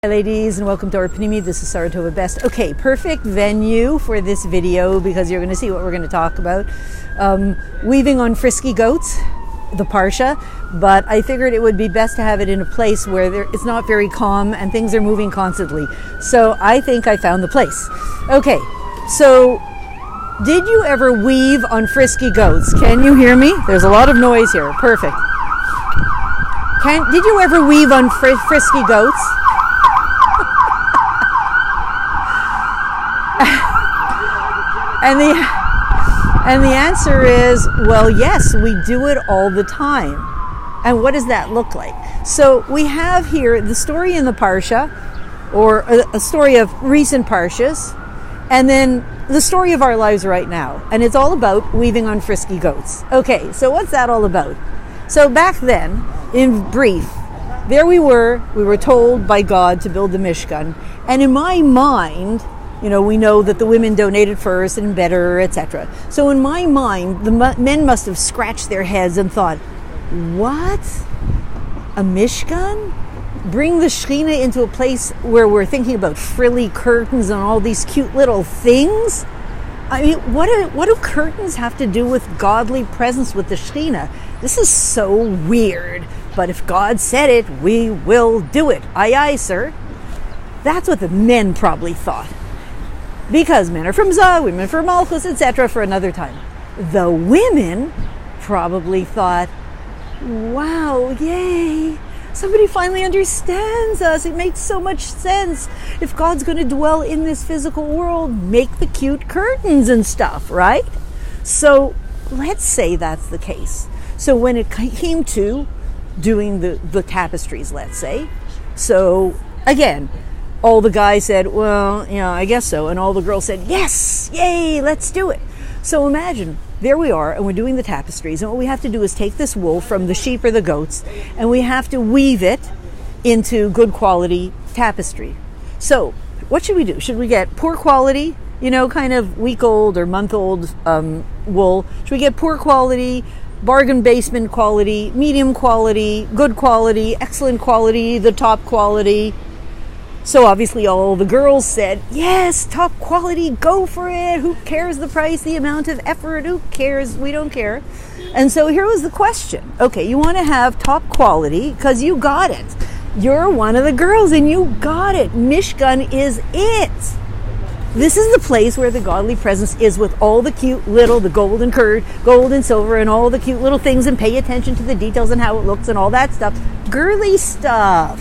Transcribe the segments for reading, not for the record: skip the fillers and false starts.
Hi ladies, and welcome to our Panimi. This is Saratova Best. Okay, perfect venue for this video because you're going to see what we're going to talk about. Weaving on frisky goats, the Parsha, but I figured it would be best to have it in a place where it's not very calm and things are moving constantly. So I think I found the place. Okay, so did you ever weave on frisky goats? Can you hear me? There's a lot of noise here. Perfect. Did you ever weave on frisky goats? And the answer is, well, yes, we do it all the time. And what does that look like? So we have here the story in the Parsha, or a story of recent Parshas, and then the story of our lives right now. And it's all about weaving on frisky goats. Okay, so what's that all about? So back then, in brief, there we were told by God to build the Mishkan. And in my mind, we know that the women donated first and better, etc. So in my mind, the men must have scratched their heads and thought, what? A Mishkan? Bring the Shekhinah into a place where we're thinking about frilly curtains and all these cute little things? I mean, what do curtains have to do with godly presence with the Shekhinah? This is so weird. But if God said it, we will do it. Aye, aye, sir. That's what the men probably thought. Because men are from Zah, women from Malchus, etc. for another time. The women probably thought, wow, yay, somebody finally understands us. It makes so much sense. If God's going to dwell in this physical world, make the cute curtains and stuff, right? So let's say that's the case. So when it came to doing the tapestries, let's say, so again, all the guys said, well, I guess so. And all the girls said, yes, yay, let's do it. So imagine, there we are, and we're doing the tapestries. And what we have to do is take this wool from the sheep or the goats, and we have to weave it into good quality tapestry. So what should we do? Should we get poor quality, kind of week-old or month-old wool? Should we get poor quality, bargain basement quality, medium quality, good quality, excellent quality, the top quality? So obviously all the girls said, yes, top quality, go for it. Who cares the price, the amount of effort? Who cares? We don't care. And so here was the question. Okay, you want to have top quality because you got it. You're one of the girls and you got it. Mishkan is it. This is the place where the godly presence is with all the cute little, the gold and curd, gold and silver and all the cute little things, and pay attention to the details and how it looks and all that stuff. Girly stuff.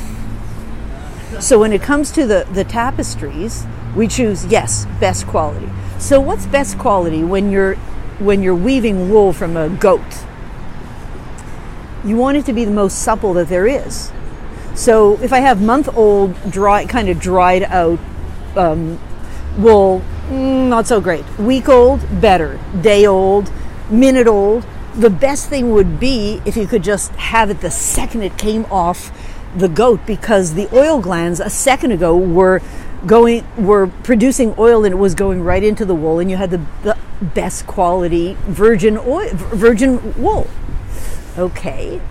So when it comes to the tapestries, we choose, yes, best quality. So what's best quality when you're weaving wool from a goat? You want it to be the most supple that there is. So if I have month-old, dried out wool, not so great. Week-old, better. Day-old, minute-old. The best thing would be if you could just have it the second it came off the goat, because the oil glands a second ago were producing oil, and it was going right into the wool, and you had the best quality virgin wool. Okay,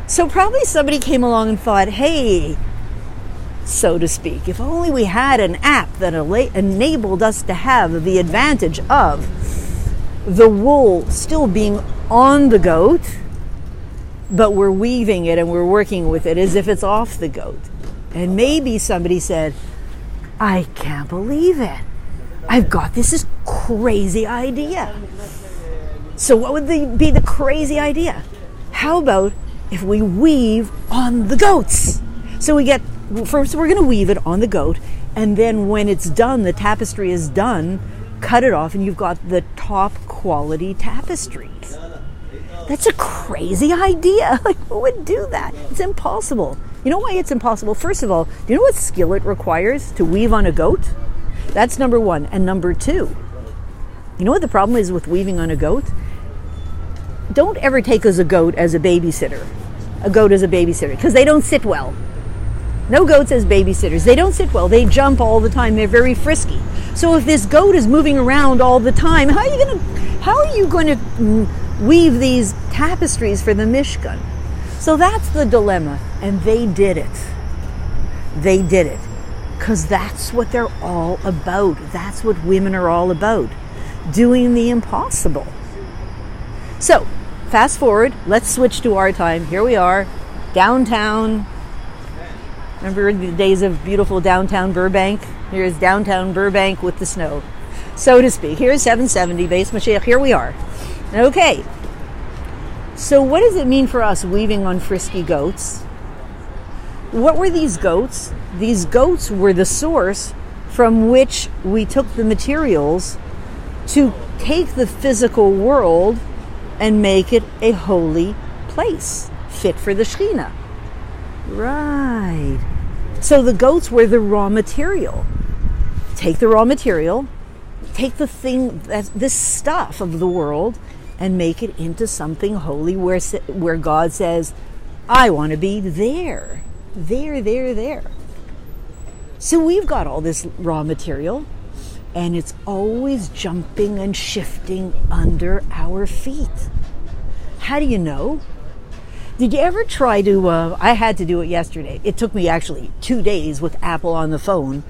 so probably somebody came along and thought, hey, so to speak, if only we had an app that enabled us to have the advantage of the wool still being on the goat, but we're weaving it and we're working with it as if it's off the goat. And maybe somebody said, I can't believe it. I've got this crazy idea. So what would be the crazy idea? How about if we weave on the goats? So first we're going to weave it on the goat, and then when it's done, the tapestry is done, cut it off, and you've got the top quality tapestries. That's a crazy idea. Like, who would do that? It's impossible. You know why it's impossible? First of all, do you know what skill it requires to weave on a goat? That's number one. And number two, you know what the problem is with weaving on a goat? Don't ever take a goat as a babysitter. A goat as a babysitter, because they don't sit well. No goats as babysitters. They don't sit well. They jump all the time. They're very frisky. So if this goat is moving around all the time, how are you going to weave these tapestries for the Mishkan? So that's the dilemma, and they did it. because that's what they're all about. That's what women are all about, doing the impossible. So, fast forward, let's switch to our time. Here we are, downtown. Remember the days of beautiful downtown Burbank? Here's downtown Burbank with the snow, so to speak. Here's 770 Bais Mashiach. Here we are. Okay. So what does it mean for us weaving on frisky goats? What were these goats? These goats were the source from which we took the materials to take the physical world and make it a holy place, fit for the Shekhinah. Right. So the goats were the raw material. Take the raw material, take the thing, this stuff of the world, and make it into something holy where God says, I want to be there. There. So we've got all this raw material, and it's always jumping and shifting under our feet. How do you know? Did you ever try to, I had to do it yesterday. It took me actually 2 days with Apple on the phone.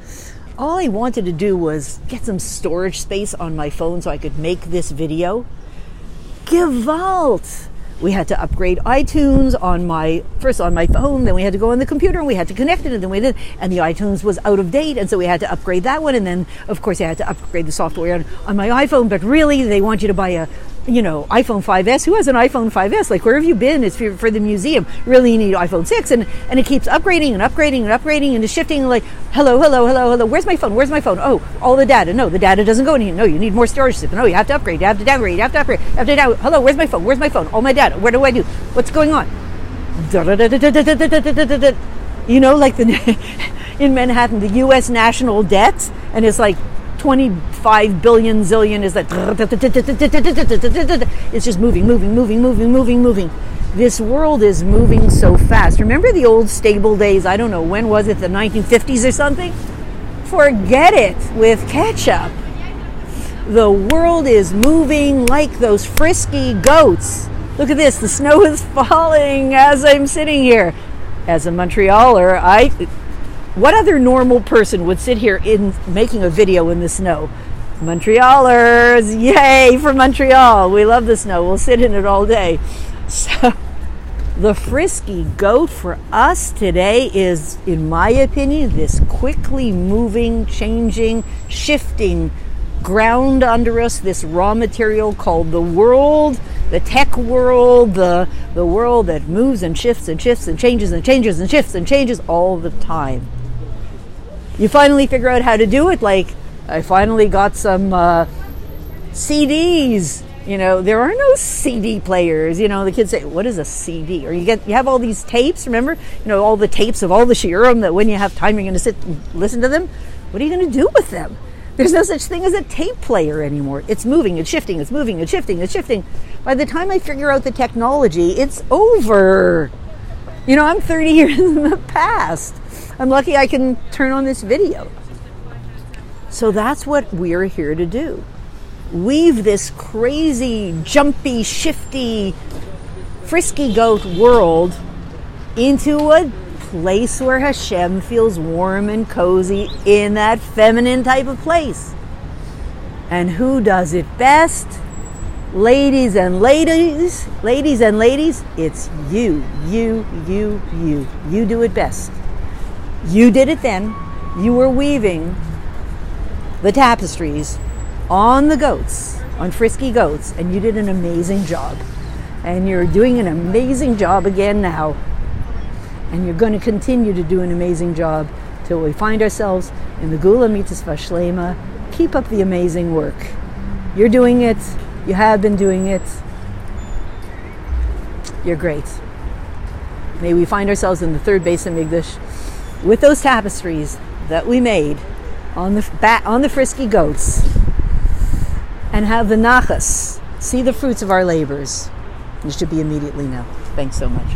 All I wanted to do was get some storage space on my phone so I could make this video. Gewalt! We had to upgrade iTunes first on my phone, then we had to go on the computer and we had to connect it, and then we did, and the iTunes was out of date, and so we had to upgrade that one, and then of course I had to upgrade the software on my iPhone, but really they want you to buy a iPhone 5S. Who has an iPhone 5S? Like, where have you been? It's for the museum. Really, you need iPhone 6, and it keeps upgrading and it's shifting, like, hello. Where's my phone? Oh, all the data. No, the data doesn't go in here. No, you need more storage space. No, you have to upgrade. You have to downgrade. Hello, where's my phone? All my data. What do I do? What's going on? You know, like in Manhattan, the U.S. national debt, and it's like 25 billion zillion is that it's just moving. This world is moving so fast. Remember the old stable days? I don't know, when was it, the 1950s or something? Forget it with ketchup. The world is moving like those frisky goats. Look at this, the snow is falling as I'm sitting here. As a Montrealer, what other normal person would sit here in making a video in the snow? Montrealers, yay for Montreal. We love the snow. We'll sit in it all day. So the frisky goat for us today is, in my opinion, this quickly moving, changing, shifting ground under us, this raw material called the world, the tech world, the world that moves and shifts and shifts and changes and changes and shifts and changes all the time. You finally figure out how to do it. Like, I finally got some CDs. You know, there are no CD players. You know, the kids say, what is a CD? Or you have all these tapes, remember? You know, all the tapes of all the shiurim that when you have time you're going to sit and listen to them. What are you going to do with them? There's no such thing as a tape player anymore. It's moving, it's shifting, it's moving, it's shifting, it's shifting. By the time I figure out the technology, it's over. You know, I'm 30 years in the past. I'm lucky I can turn on this video. So that's what we're here to do. Weave this crazy, jumpy, shifty, frisky goat world into a place where Hashem feels warm and cozy, in that feminine type of place. And who does it best? Ladies and ladies, it's you. You do it best. You did it then. You were weaving the tapestries on the goats, on frisky goats, and you did an amazing job. And you're doing an amazing job again now. And you're going to continue to do an amazing job till we find ourselves in the Gula Mitzvah Shlema. Keep up the amazing work. You're doing it. You have been doing it. You're great. May we find ourselves in the third Beis Hamikdash with those tapestries that we made on the frisky goats, and have the nachas, see the fruits of our labors. It should be immediately now. Thanks so much.